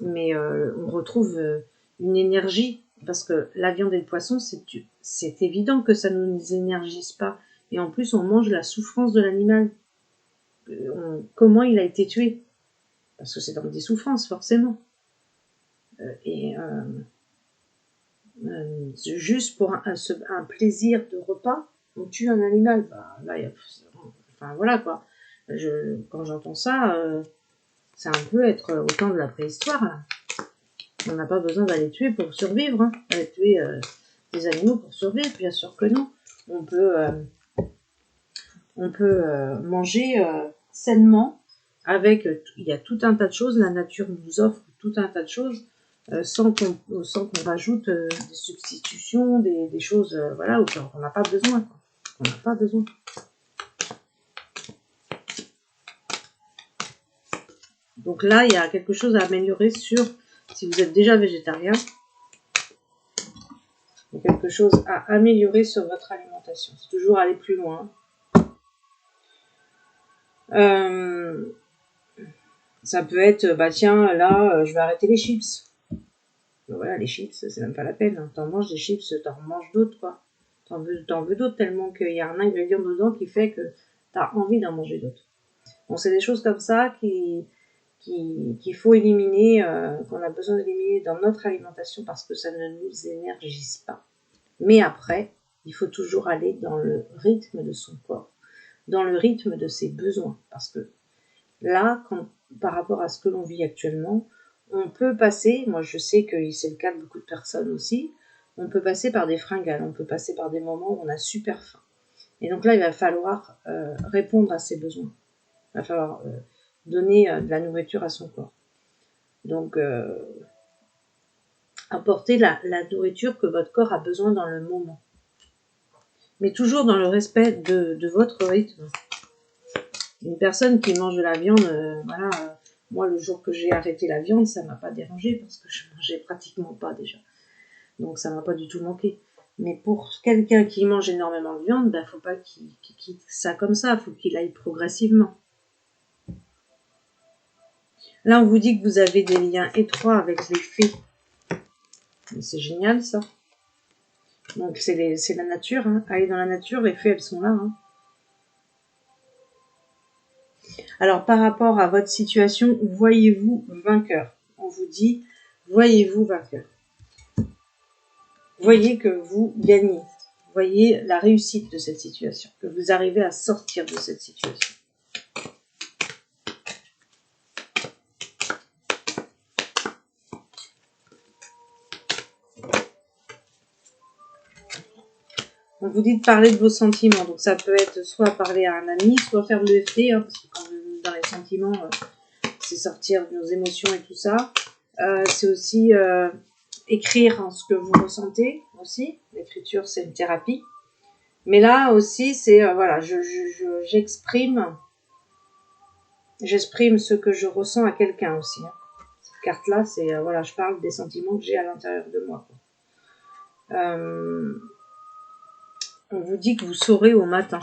mais on retrouve une énergie parce que la viande et le poisson, c'est évident que ça ne nous énergise pas. Et en plus, on mange la souffrance de l'animal. Comment il a été tué? Parce que c'est dans des souffrances, forcément. Juste pour un plaisir de repas, on tue un animal. Là, enfin voilà quoi. Quand j'entends ça, c'est un peu être au temps de la préhistoire. Là. On n'a pas besoin d'aller tuer pour survivre. Hein. Aller tuer des animaux pour survivre, bien sûr que non. On peut manger sainement avec. Il y a tout un tas de choses. La nature nous offre tout un tas de choses sans qu'on rajoute des substitutions, des choses voilà, on n'a pas besoin. Quoi. On n'a pas besoin. Donc là, il y a quelque chose à améliorer sur, si vous êtes déjà végétarien, il y a quelque chose à améliorer sur votre alimentation. C'est toujours aller plus loin. Ça peut être, tiens, là, je vais arrêter les chips. Voilà, les chips, c'est même pas la peine. Hein. T'en manges des chips, t'en manges d'autres, quoi. T'en veux d'autres tellement qu'il y a un ingrédient dedans qui fait que t'as envie d'en manger d'autres. Bon, c'est des choses comme ça qu'il faut éliminer, qu'on a besoin d'éliminer dans notre alimentation parce que ça ne nous énergise pas. Mais après, il faut toujours aller dans le rythme de son corps, dans le rythme de ses besoins. Parce que là, par rapport à ce que l'on vit actuellement, on peut passer, moi je sais que c'est le cas de beaucoup de personnes aussi, on peut passer par des fringales, on peut passer par des moments où on a super faim. Et donc là, il va falloir répondre à ses besoins. Il va falloir donner de la nourriture à son corps. Donc, apporter la nourriture que votre corps a besoin dans le moment. Mais toujours dans le respect de votre rythme. Une personne qui mange de la viande, moi le jour que j'ai arrêté la viande, ça m'a pas dérangé parce que je mangeais pratiquement pas déjà. Donc ça m'a pas du tout manqué. Mais pour quelqu'un qui mange énormément de viande, faut pas qu'il quitte ça comme ça, faut qu'il aille progressivement. Là, on vous dit que vous avez des liens étroits avec les fées. C'est génial ça. Donc c'est la nature. Hein. Aller dans la nature, les fées, elles sont là. Hein. Alors par rapport à votre situation, voyez-vous vainqueur. On vous dit, voyez-vous vainqueur. Voyez que vous gagnez. Voyez la réussite de cette situation. Que vous arrivez à sortir de cette situation. On vous dit de parler de vos sentiments. Donc ça peut être soit parler à un ami, soit faire de l'EFT. Hein, parce que quand on est dans les sentiments, c'est sortir de nos émotions et tout ça. C'est aussi écrire ce que vous ressentez aussi. L'écriture, c'est une thérapie. Mais là aussi, c'est voilà, j'exprime ce que je ressens à quelqu'un aussi. Hein. Cette carte-là, c'est voilà, je parle des sentiments que j'ai à l'intérieur de moi. On vous dit que vous saurez au matin.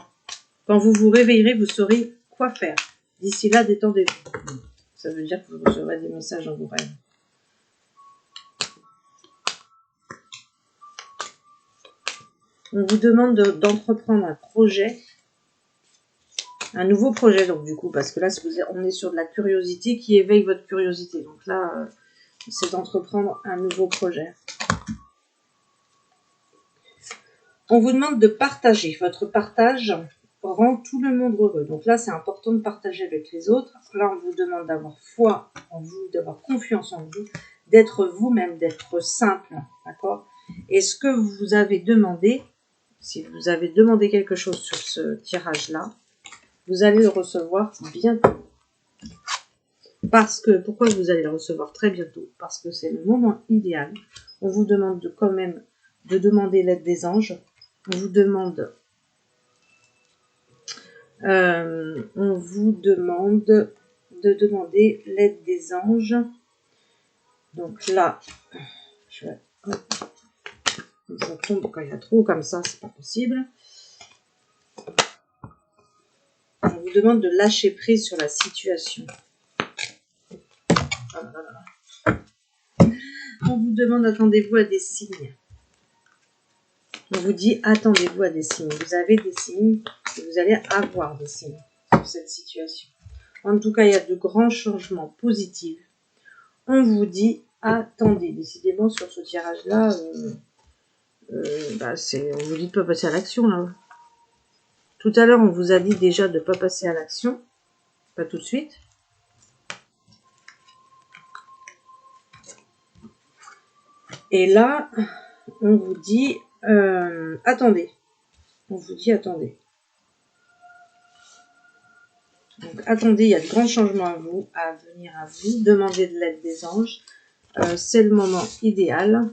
Quand vous vous réveillerez, vous saurez quoi faire. D'ici là, détendez-vous. Ça veut dire que vous recevrez des messages dans vos rêves. On vous demande d'entreprendre un projet, un nouveau projet, donc du coup, parce que là, on est sur de la curiosité qui éveille votre curiosité. Donc là, c'est d'entreprendre un nouveau projet. On vous demande de partager. Votre partage rend tout le monde heureux. Donc là, c'est important de partager avec les autres. Là, on vous demande d'avoir foi en vous, d'avoir confiance en vous, d'être vous-même, d'être simple. D'accord ? Et ce que vous avez demandé, si vous avez demandé quelque chose sur ce tirage-là, vous allez le recevoir bientôt. Pourquoi vous allez le recevoir très bientôt ? Parce que c'est le moment idéal. On vous demande quand même de demander l'aide des anges. On vous demande de demander l'aide des anges Donc là, je vais... Ça tombe quand il y a trop comme ça, c'est pas possible. On vous demande de lâcher prise sur la situation. On vous demande, attendez-vous à des signes. On vous dit, attendez-vous à des signes. Vous avez des signes et vous allez avoir des signes sur cette situation. En tout cas, il y a de grands changements positifs. On vous dit, attendez. Décidément, sur ce tirage-là, on vous dit de ne pas passer à l'action, là. Tout à l'heure, on vous a dit déjà de ne pas passer à l'action. Pas tout de suite. Et là, on vous dit, attendez. On vous dit, attendez. Donc, attendez, il y a de grands changements à venir à vous. Demandez de l'aide des anges. C'est le moment idéal.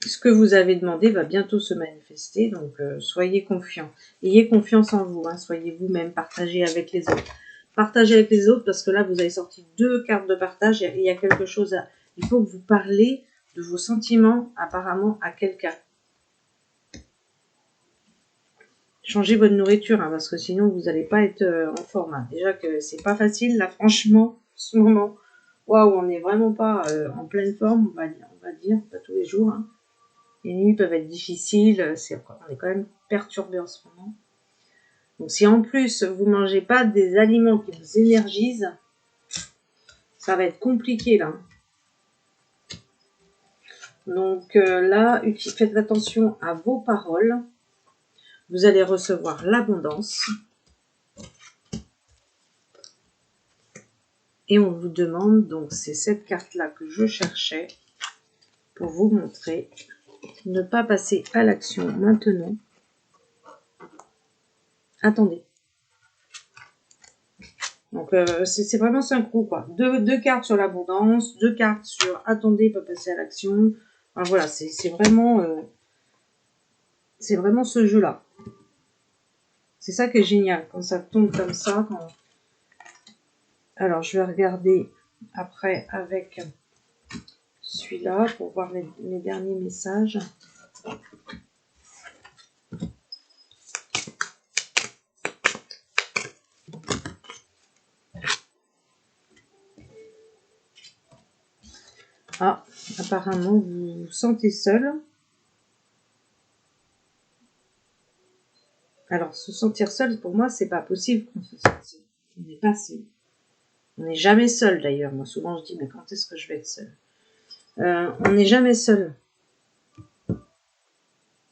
Ce que vous avez demandé va bientôt se manifester, donc soyez confiants. Ayez confiance en vous, hein, soyez vous-même, partagez avec les autres. Partagez avec les autres parce que là, vous avez sorti 2 cartes de partage et il y a quelque chose à... Il faut que vous parlez de vos sentiments apparemment à quelqu'un. Changez votre nourriture, hein, parce que sinon vous n'allez pas être en forme. Hein. Déjà que c'est pas facile, là, franchement, en ce moment. Waouh, on n'est vraiment pas en pleine forme, on va dire, pas tous les jours. Hein. Les nuits peuvent être difficiles, on est quand même perturbé en ce moment. Donc si en plus vous mangez pas des aliments qui vous énergisent, ça va être compliqué là. Donc là, faites attention à vos paroles. Vous allez recevoir l'abondance. Et on vous demande, donc c'est cette carte-là que je cherchais pour vous montrer. Ne pas passer à l'action maintenant. Attendez. Donc c'est vraiment synchro quoi. Deux cartes sur l'abondance, 2 cartes sur attendez, pas passer à l'action. Enfin, voilà, c'est vraiment ce jeu-là. C'est ça qui est génial quand ça tombe comme ça. Alors je vais regarder après avec celui-là pour voir mes derniers messages. Ah, apparemment vous vous sentez seul. Alors se sentir seul, pour moi, c'est pas possible qu'on se sente seul. On n'est pas seul. On n'est jamais seul d'ailleurs. Moi souvent je dis mais quand est-ce que je vais être seul? On n'est jamais seul.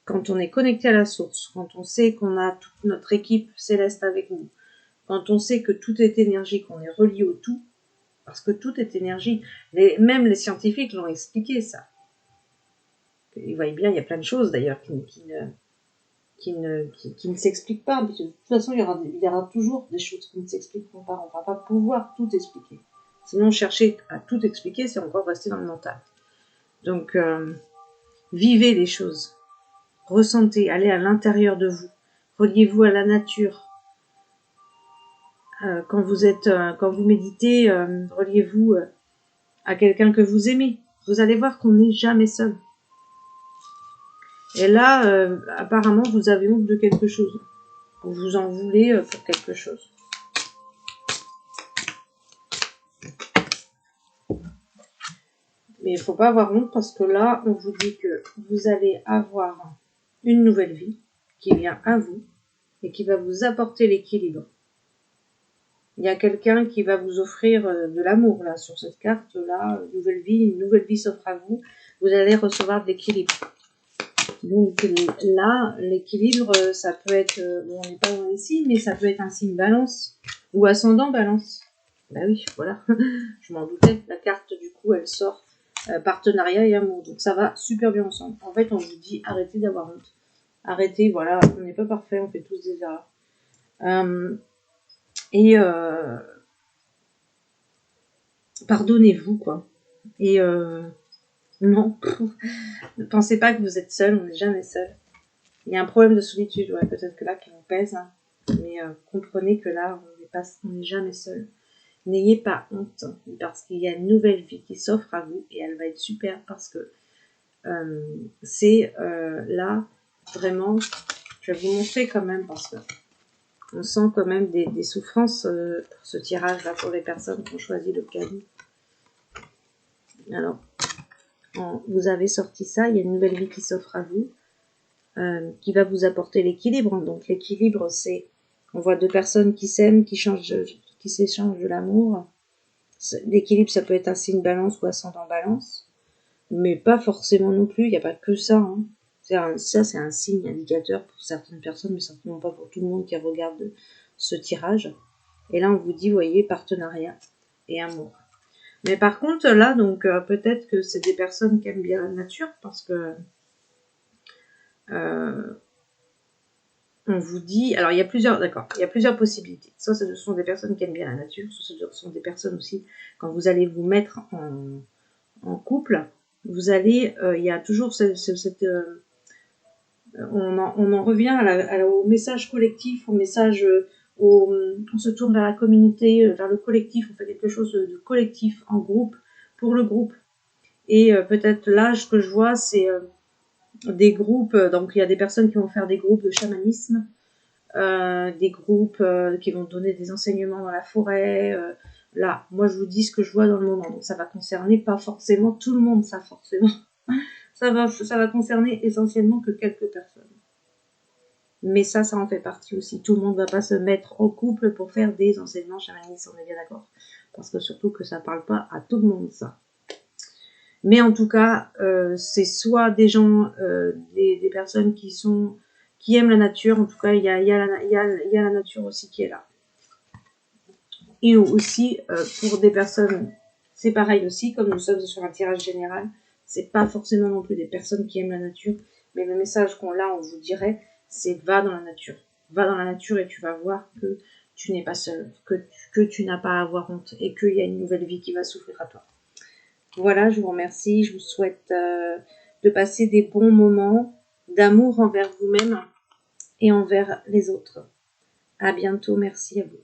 Quand on est connecté à la source, quand on sait qu'on a toute notre équipe céleste avec nous, quand on sait que tout est énergie, qu'on est relié au tout, parce que tout est énergie. Même les scientifiques l'ont expliqué ça. Ils voient bien, il y a plein de choses d'ailleurs qui ne s'expliquent pas. Parce que de toute façon, il y aura toujours des choses qui ne s'expliqueront pas. On ne va pas pouvoir tout expliquer. Sinon, chercher à tout expliquer, c'est encore rester dans le mental. Donc, vivez les choses. Ressentez, allez à l'intérieur de vous. Reliez-vous à la nature. Quand vous méditez, reliez-vous à quelqu'un que vous aimez. Vous allez voir qu'on n'est jamais seul. Et là, apparemment, vous avez honte de quelque chose. Vous vous en voulez pour quelque chose. Mais il ne faut pas avoir honte parce que là, on vous dit que vous allez avoir une nouvelle vie qui vient à vous et qui va vous apporter l'équilibre. Il y a quelqu'un qui va vous offrir de l'amour là sur cette carte là, une nouvelle vie s'offre à vous. Vous allez recevoir de l'équilibre. Donc là, l'équilibre, ça peut être, on n'est pas loin ici, mais ça peut être un signe balance ou ascendant balance. Bah oui, voilà, je m'en doutais. La carte du coup, elle sort partenariat et amour. Donc ça va super bien ensemble. En fait, on vous dit arrêtez d'avoir honte. Arrêtez, voilà, on n'est pas parfait, on fait tous des erreurs. Pardonnez-vous, quoi. Et non, ne pensez pas que vous êtes seul, on n'est jamais seul. Il y a un problème de solitude, ouais, peut-être que là, qui vous pèse, hein. Mais comprenez que là, on n'est jamais seul. N'ayez pas honte, parce qu'il y a une nouvelle vie qui s'offre à vous et elle va être super parce que c'est là, vraiment, je vais vous montrer quand même parce que on sent quand même des souffrances pour ce tirage-là, pour les personnes qui ont choisi le cadeau. Alors, vous avez sorti ça, il y a une nouvelle vie qui s'offre à vous, qui va vous apporter l'équilibre. Donc l'équilibre, c'est, on voit deux personnes qui s'aiment, qui s'échangent de l'amour. L'équilibre, ça peut être un signe balance ou ascendant balance, mais pas forcément non plus, il n'y a pas que ça. Hein. Ça, c'est un signe indicateur pour certaines personnes, mais certainement pas pour tout le monde qui regarde ce tirage. Et là, on vous dit, vous voyez, partenariat et amour. Mais par contre, là, donc, peut-être que c'est des personnes qui aiment bien la nature, parce que on vous dit, alors il y a plusieurs, d'accord, il y a plusieurs possibilités. Soit ce sont des personnes qui aiment bien la nature, soit ce sont des personnes aussi, quand vous allez vous mettre en couple, vous allez, il y a toujours cette on en revient au message collectif, au message, on se tourne vers la communauté, vers le collectif, on fait quelque chose de collectif, en groupe, pour le groupe. Et peut-être là, ce que je vois, c'est des groupes, donc il y a des personnes qui vont faire des groupes de chamanisme, des groupes qui vont donner des enseignements dans la forêt. Là, moi je vous dis ce que je vois dans le moment, donc ça va concerner pas forcément tout le monde, ça forcément. Ça va concerner essentiellement que quelques personnes. Mais ça en fait partie aussi. Tout le monde ne va pas se mettre en couple pour faire des enseignements chamanistes, on est bien d'accord. Parce que surtout que ça ne parle pas à tout le monde, ça. Mais en tout cas, c'est soit des gens, des personnes qui aiment la nature. En tout cas, il y a la nature aussi qui est là. Et aussi, pour des personnes, c'est pareil aussi, comme nous sommes sur un tirage général, c'est pas forcément non plus des personnes qui aiment la nature, mais le message qu'on a, on vous dirait, c'est va dans la nature. Va dans la nature et tu vas voir que tu n'es pas seul, que tu n'as pas à avoir honte et qu'il y a une nouvelle vie qui va s'ouvrir à toi. Voilà, je vous remercie, je vous souhaite de passer des bons moments d'amour envers vous-même et envers les autres. À bientôt, merci à vous.